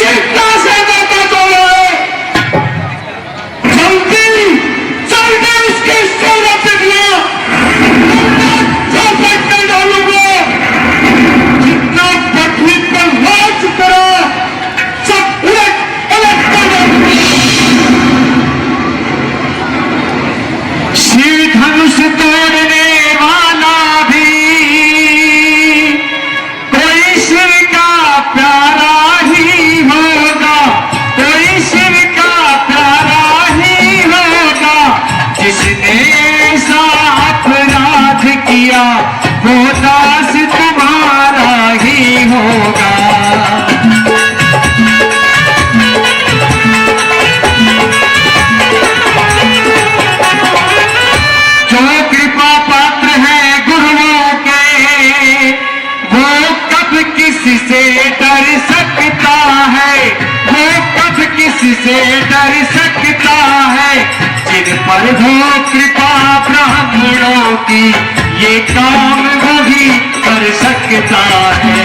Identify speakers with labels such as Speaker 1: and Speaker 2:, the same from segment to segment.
Speaker 1: चिंता से देता जोड़े जल्दी जल्दी उसकी सूरत दिखला चौपट कर डालूंगा। जितना पृथ्वी पर राज करा सब उलट उलट कर डालूंगा। श्री धनुष तोड़ने वाला भी कोई शिव का प्यारा ही होगा, कोई शिव का प्यारा ही होगा। जिसने ऐसा अपराध किया वो दास तुम्हारा ही होगा। जो कृपा पात्र है गुरुओं के वो कब किसी से डर सकता है, वो कब किसी से डर सकता है। जिन पर हो कृपा ब्राह्मणों की ये काम वही कर सकता है।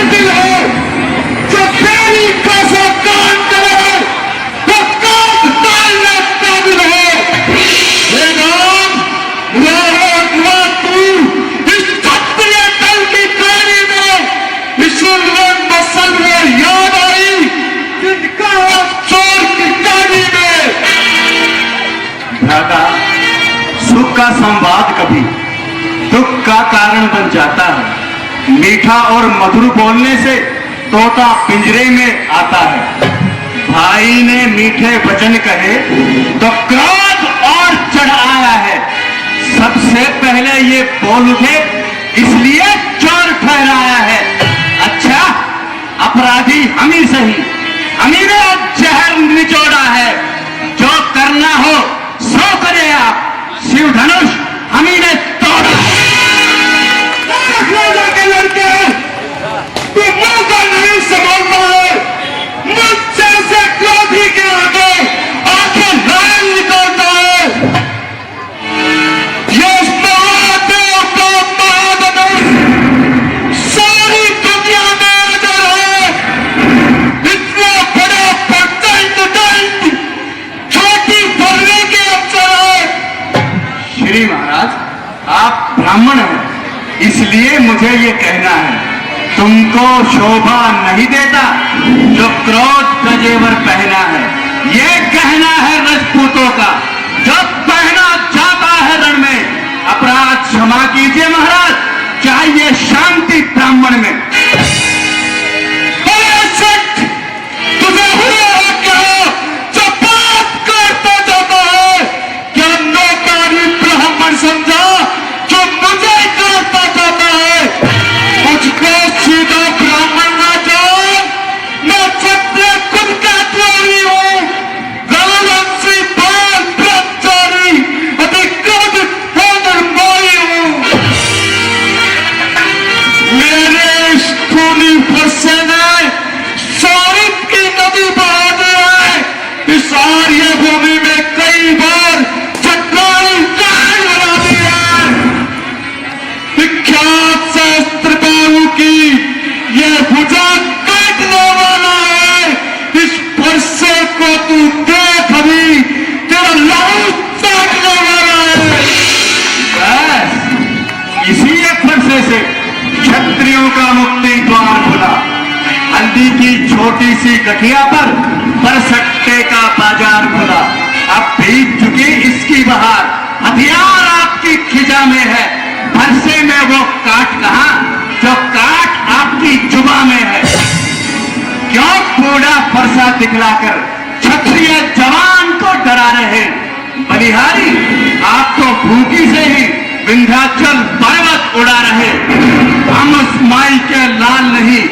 Speaker 1: दिल हो जो तेरी कैसा काम करे वो काम डालने काबिल हो। हे राम तू इस क्षत्रिय दल की तैयारी में इस मसल में याद आई जिनका चोर की तैयारी में।
Speaker 2: भ्राता, सुख का संवाद कभी दुख का कारण बन जाता है। मीठा और मधुर बोलने से तोता पिंजरे में आता है। भाई ने मीठे वचन कहे तो क्रोध और चढ़ आया है। सबसे पहले ये बोल उठे इसलिए चोर ठहराया है। अच्छा, अपराधी हम ही सही, हम ही ने जहर निचोड़ा है। जो करना हो सो करे आप, शिव धनुष हम ही ने तोड़ा है।
Speaker 1: के लड़के तू मौका नहीं संभालता है, मुझसे से क्रोधी के आगे आंखें लाल निकलता है। ये महादेव का महाधनुष सारी दुनिया में नजर है। इतना बड़ा प्रचंड दंड छोटी भरने के अवसर है।
Speaker 2: श्री महाराज, आप ब्राह्मण हैं इसलिए मुझे ये कहना है, तुमको शोभा नहीं देता जो क्रोध का जेवर पहना है। ये कहना है राजपूतों का जो पहना जाता है रण में। अपराध क्षमा कीजिए महाराज, चाहिए शांति ब्राह्मण में।
Speaker 1: तुझे हुआ क्या जो बात करता जाता है? क्या नौकारी ब्राह्मण समझा जो मुझे करता जाता है? मुझको सीधा ब्राह्मण ना जान, मैं क्षत्रिय खुद का द्रोही हूँ, राजवंशी बाल ब्रह्मचारी अधिकृत निर्मोही हूँ। मेरे स्थूली फरसे ने सारित की नदी बहा दी है। इस आर्य भूमि में कई बार चट्टानी काट बना दी है। विख्यात शास्त्र बाबू की यह भुजा काटने वाला है। इस फरसे को तू देख, अभी तेरा लहू चाटने वाला है।
Speaker 2: बस इसी एक फरसे से क्षत्रियों का मुक्ति द्वार खुला। हल्दी की छोटी सी गठिया पर बरसट्टे का बाजार खुला। अब बीत चुकी इसकी बहार, हथियार आपकी खिजा में है। फरसे में वो काट कहां जो काट आपकी जुबा में है। क्यों बूढ़ा फरसा दिखलाकर क्षत्रिय जवान को डरा रहे? बलिहारी, आप तो भूखी से ही विंध्याचल पर्वत उड़ा रहे। हम उस माई के लाल नहीं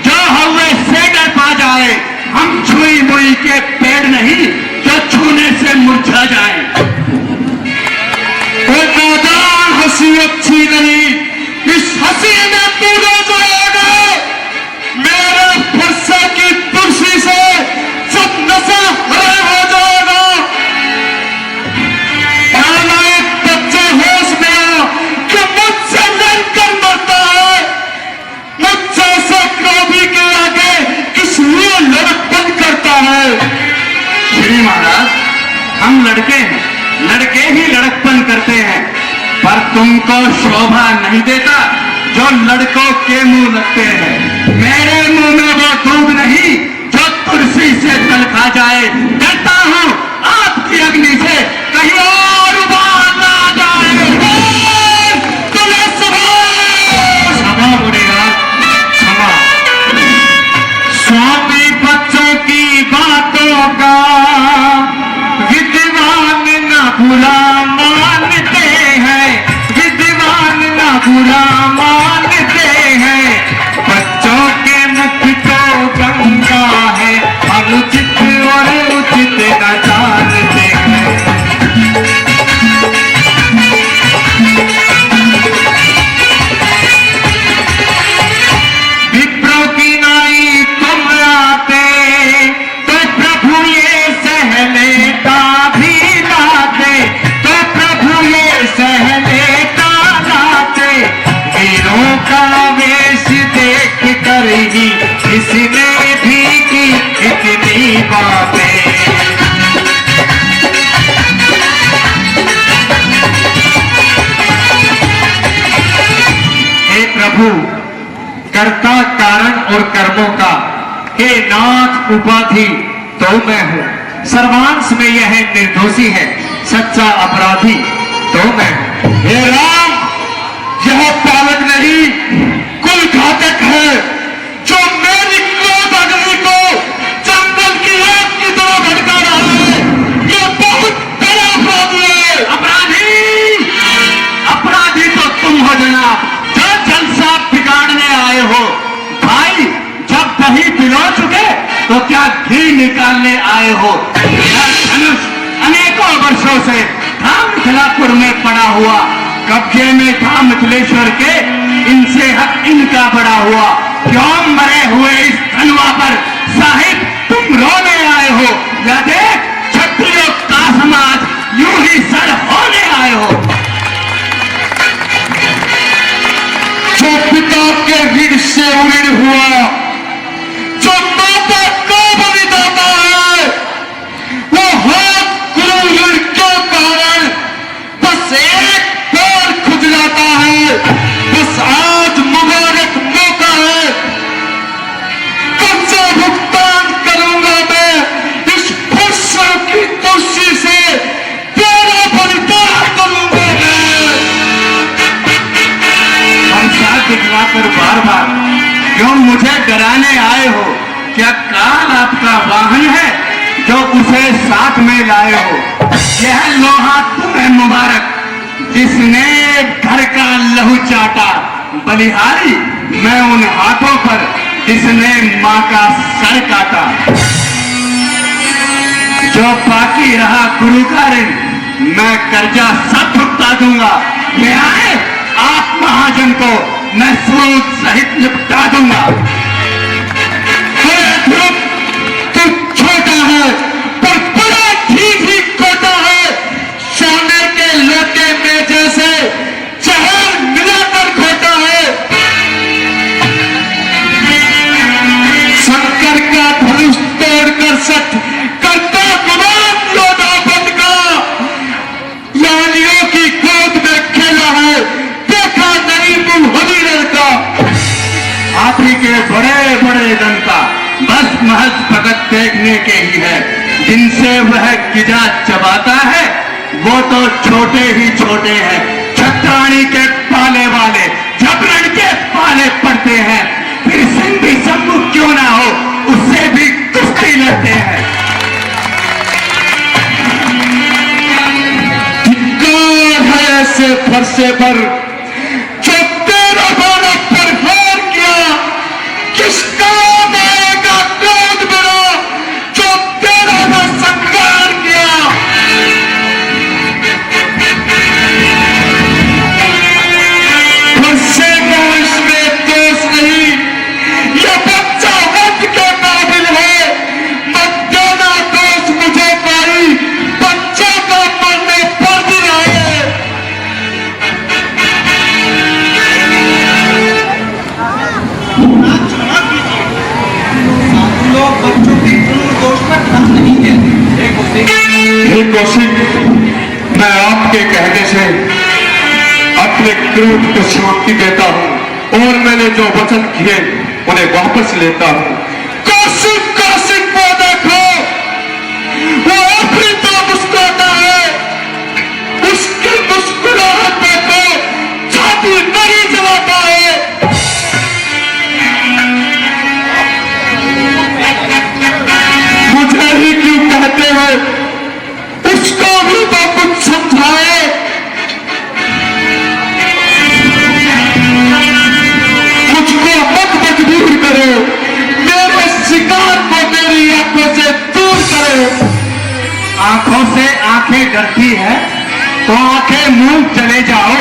Speaker 2: जो हवे से डर पा जाए। हम छुई मुई के पेड़ नहीं जो छूने से मुरझा जाए।
Speaker 1: हंसी अच्छी नहीं, इस हंसी में पूरा जाएगा। मेरे फरसे की तुलसी से सब
Speaker 2: हम लड़के हैं, लड़के ही लड़कपन करते हैं, पर तुमको शोभा नहीं देता जो लड़कों के मुंह लगते हैं। मेरे मुंह में वो दूध नहीं जो तुलसी से तल खा जाए। डरता हूं आपकी अग्नि से कहीं और उबाल ना जाए। क्षमा मुनिराज, क्षमा। स्वामी बच्चों की बातों का विद्वान न बुरा मानते हैं, विद्वान न बुरा मानते हैं। बच्चों के मुख तो गंगा है, अनुचित और उचित न जानते हैं। विप्रों की नाई तुम आते तो प्रभु ये सहलेता भी लाते, तो प्रभु ये सहलेता लाते। वीरों का वेश देख कर ही इसने भी की इतनी बातें। हे प्रभु, कर्ता कारण और कर्मों का हे नाथ उपाधि तो मैं हूं। सर्वांश में यह निर्दोषी है, सच्चा अपराधी तो मैं हूं।
Speaker 1: हे राम, यह पालक नहीं कुल घातक है जो मेरी क्रोध अग्नि को जंगल की आग की तरह भड़का रहा है। यह बहुत बड़ा अपराधी है।
Speaker 2: अपराधी, अपराधी तो तुम हो जनाब, जो जलसा बिगाड़ने आए हो। भाई, जब दही पिलो चुके तो क्या घी निकालने आए हो। यह धनुष अनेकों वर्षों से था मिथिलापुर में पड़ा हुआ, कब्जे में था मिथिलेश्वर के, इनसे हक इनका बड़ा हुआ। क्यों मरे हुए इस धनवा पर साहिब तुम रोने आए हो, या देख क्षत्रियों का समाज यूं ही सड़ होने आए हो।
Speaker 1: जो पिता के ऋण से ऋण हुआ, जो माता को बलिदाता है, वो हाथ गुरु ऋण के कारण बस एक पैर खुजलाता है। बस आज मुबारक मौका है, कब से भुगतान करूंगा मैं इस पुरुषों की तुलसी से, तेरा बलिदान करूंगा मैं।
Speaker 2: हम साथ दिखलाकर बार बार क्यों मुझे डराने आए हो। क्या काल आपका वाहन है जो उसे साथ में लाए हो। यह लोहा तुम्हें मुबारक जिसने घर का लहू चाटा। बलिहारी मैं उन हाथों पर जिसने मां का सर काटा। जो बाकी रहा गुरु का ऋण मैं कर्जा सब चुकता दूंगा। ले आए आप महाजन को मैं सूद सहित निपटा दूंगा।
Speaker 1: तू छोटा है पर बड़ा ठीक ही खोटा है। सोने के लोटे में जैसे जहर मिलाकर खोटा है। शंकर का धनुष तोड़कर सच करता गुमान योद्धा बनका। यानियों की गोद में खेला है, देखा नहीं मुंह हमी लड़का।
Speaker 2: हाथी के बड़े बड़े दंता बस महज भगत देखने के ही है। जिनसे वह गिजा चबाता है वो तो छोटे ही छोटे हैं। छत्राणी के पाले वाले झपरण के पाले पड़ते हैं। फिर सिंह भी सम्मुख क्यों ना हो उससे भी कुश्ती लड़ते हैं।
Speaker 1: धिक्कार है ऐसे फरसे पर जो तेरा बारा पर फेर किया। किसका आएगा क्रोध मेरा जो तेरा न संकार किया। फरसे का इसमें दोष नहीं, यह बच्चा वध के काबिल है। मत देना दोष मुझे भाई, बच्चा का मरने पर भी रहे।
Speaker 3: लोग बच्चों की पूर्ण दोष पर ध्यान नहीं देते।
Speaker 1: हे कौशिक, आपके कहने से अपने क्रोध को शांति देता हूं और मैंने जो वचन किए उन्हें वापस लेता हूं। कौशिक कौशिक को देखो, वो अपनी तो मुस्कुराता है, उसकी मुस्कुराहट देखो, छाती नहीं जलाता है। मुझे ही क्यों कहते हो, उसको भी तो कुछ समझाए। मुझको मत मजबूर करो, मेरे शिकार को मेरी आंखों से दूर करो।
Speaker 2: आंखों से आंखें डरती है तो आंखें मुंह चले जाओ।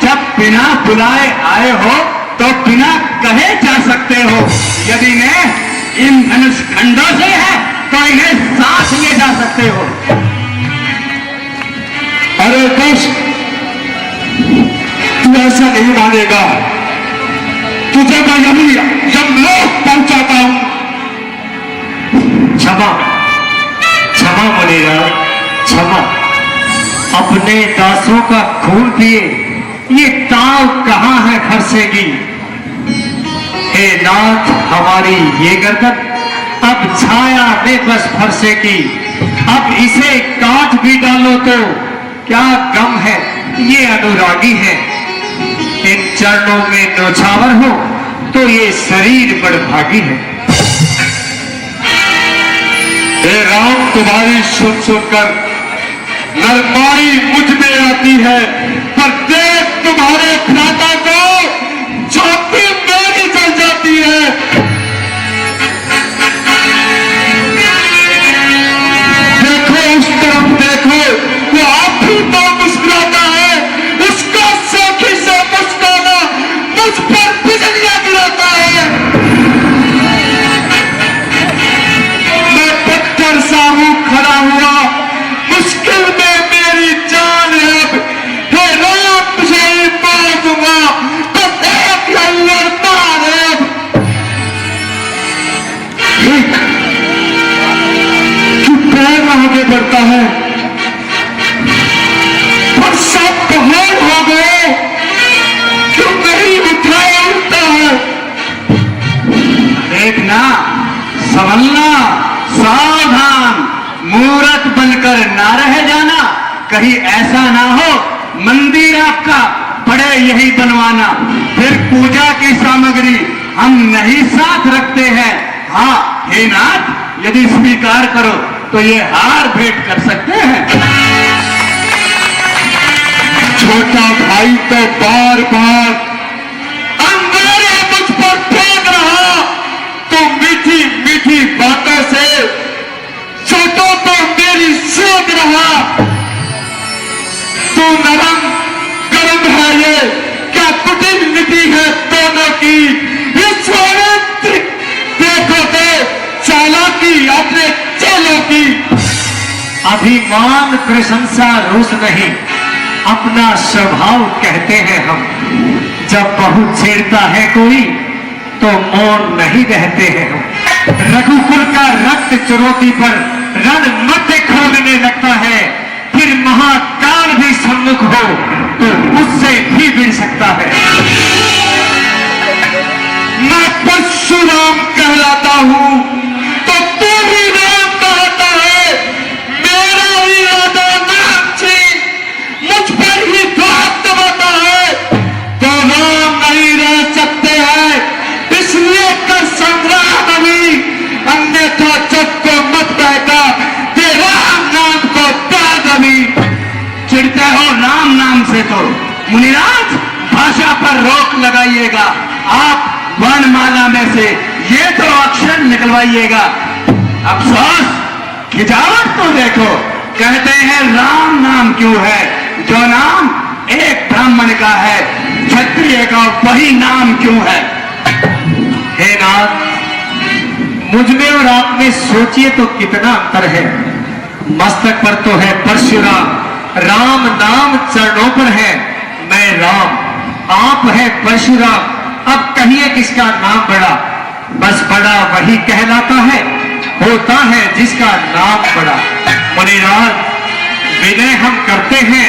Speaker 2: जब बिना बुलाए आए हो तो बिना कहे जा सकते हो। यदि इन्हें इन धनुष खंडों से है तो इन्हें साथ ले जा सकते हो।
Speaker 1: अरे दोस्त, तू ऐसा नहीं मानेगा। तुझे मैं यमलोक पहुंचाता हूं।
Speaker 2: क्षमा क्षमा मुनिरा, क्षमा। अपने दासों का खून पिए ये ताव कहां है फरसेगी। हे नाथ, हमारी ये गर्दन अब छाया में बस फरसेगी। अब इसे काट भी डालो तो क्या गम है, ये अनुरागी है। इन चरणों में नौछावर हो तो ये शरीर बड़भागी है।
Speaker 1: हे राम, तुम्हारी सुन सुनकर नरमाई मुझ में आती है, पर देख तुम्हारे भ्राता को छाती मेरी जल जाती है। देखो उस तरफ देखो, वो आप भी तो मुस्कुराता है। उसका सौखी से मुस्कुराना मुझ पर बिजलियां गिराता है। मैं पत्थर सा हूं खड़ा हुआ, मुश्किल में मेरी जान है। हे राम, तुझे ही मार दूंगा, बस एक लल्लड़ मार है। क्यों पैर आगे बढ़ता है, पर सब पहाड़ हो गए, क्यों नहीं उठाया उठता है।
Speaker 2: देखना, संभलना, सावधान, मूर्त बनकर ना रह जाना। कहीं ऐसा ना हो मंदिर आपका पड़े यही बनवाना। फिर पूजा की सामग्री हम नहीं साथ रखते हैं। हाँ हे नाथ, यदि स्वीकार करो तो ये हार भेंट कर सकते हैं।
Speaker 1: छोटा भाई तो बार बार अंगारे मुझ पर फेंक रहा, तो मीठी मीठी बातों से छोटों तो मेरी सेक रहा। तू नरम गरम है, ये क्या कुटिल नीति है दोनों की। इस देखो तो चालाकी अपने चेलों की।
Speaker 2: अभिमान प्रशंसा रोष नहीं, अपना स्वभाव कहते हैं हम। जब बहुत छेड़ता है कोई तो मौन नहीं रहते हैं हम। रघुकुल का रक्त चुनौती पर रण मध्य खोलने लगता है। फिर महाकाल भी सम्मुख हो तो उससे भी भिड़ सकता है।
Speaker 1: मैं परशुराम कहलाता हूं तो तू भी राम कहता है। मेरा ही आधा नाम छीन मुझ पर ही घात दबाता है, तो राम नहीं रह सकते हैं, इसलिए कर संग्राम अभी। अन्यथा जग को मत कहता, ते राम नाम को त्याग अभी।
Speaker 2: चिढ़ते हो राम नाम से तो मुनिराज, भाषा पर रोक लगाइएगा। आप वर्णमाला में से ये तो अक्षर निकलवाइएगा। अफसोस, खिजावट तो देखो। कहते हैं राम नाम क्यों है, जो नाम एक ब्राह्मण का है, क्षत्रिय का वही नाम क्यों है। हे नाथ, मुझ में और आप में सोचिए तो कितना अंतर है। मस्तक पर तो है परशुराम, राम नाम चरणों पर है। मैं राम, आप है परशुराम। अब कहिए किसका नाम बड़ा। बस बड़ा वही कहलाता है, होता है जिसका नाम बड़ा। मुनिराज, विनय हम करते हैं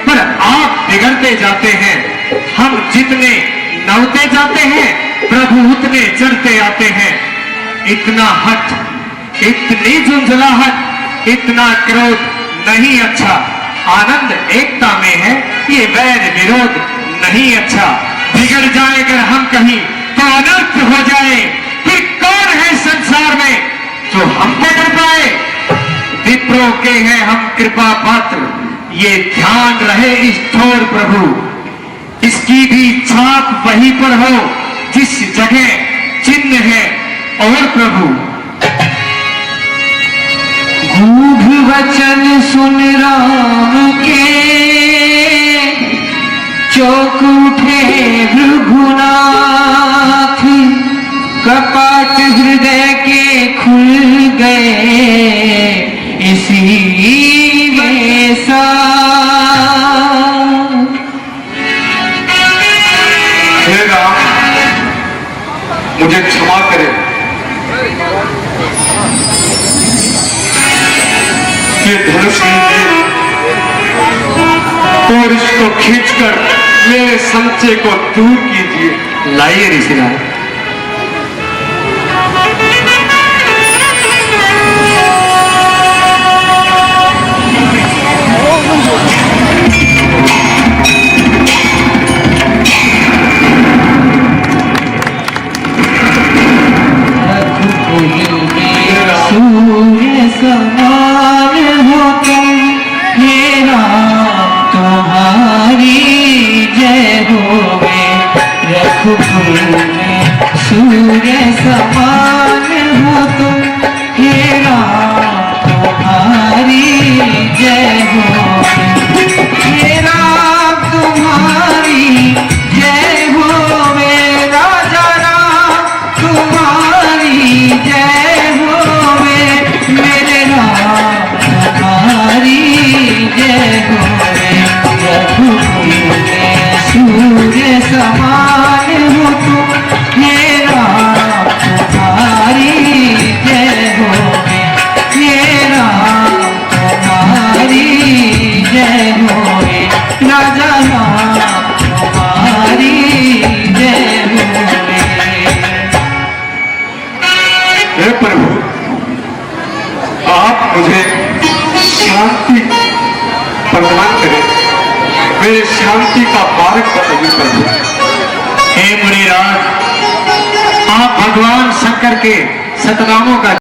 Speaker 2: पर आप बिगड़ते जाते हैं। हम जितने नवते जाते हैं प्रभु उतने चढ़ते आते हैं। इतना हठ, इतनी झुंझलाहट, इतना क्रोध नहीं अच्छा। आनंद एकता में है, ये वैर विरोध नहीं अच्छा। बिगड़ जाए अगर हम कहीं तो अनर्थ हो जाए, फिर कौन है संसार में जो हमको डर पाए। विप्रों के हैं हम कृपा पात्र, ये ध्यान रहे इस ठोर प्रभु। इसकी भी छाप वहीं पर हो जिस जगह चिन्ह है और प्रभु।
Speaker 3: गूढ़ वचन सुन राम के, चौंक उठे भृगुनाथ। कपाट हृदय के खुल गए इसी में सा।
Speaker 1: हे राम, मुझे क्षमा करें। ये धनुष लीजिए और इसको खींचकर मेरे संशय को दूर कीजिए।
Speaker 2: लाइए ऋषिराज।
Speaker 3: सूर्य समान हो तुम, हे राम तुम्हारी जय होवे। रघुकुल में सूर्य समान हो तुम, हे राम तुम्हारी जय होवे। हे राम तुम्हारी जय होवे, राजा राम तुम्हारी जय होवे। मेरे राम तुम्हारी जय होवे। रघुकुल में सूर्य समान हो तुम, हे राम तुम्हारी जय होवे। हे राम तुम्हारी जय होवे, राजा राम तुम्हारी जय होवे।
Speaker 1: हे प्रभु, आप मुझे शांति प्रदान करें। मेरे शांति का मार्ग बताइए प्रभु।
Speaker 2: हे मुनिराज, आप भगवान शंकर के सतनामों का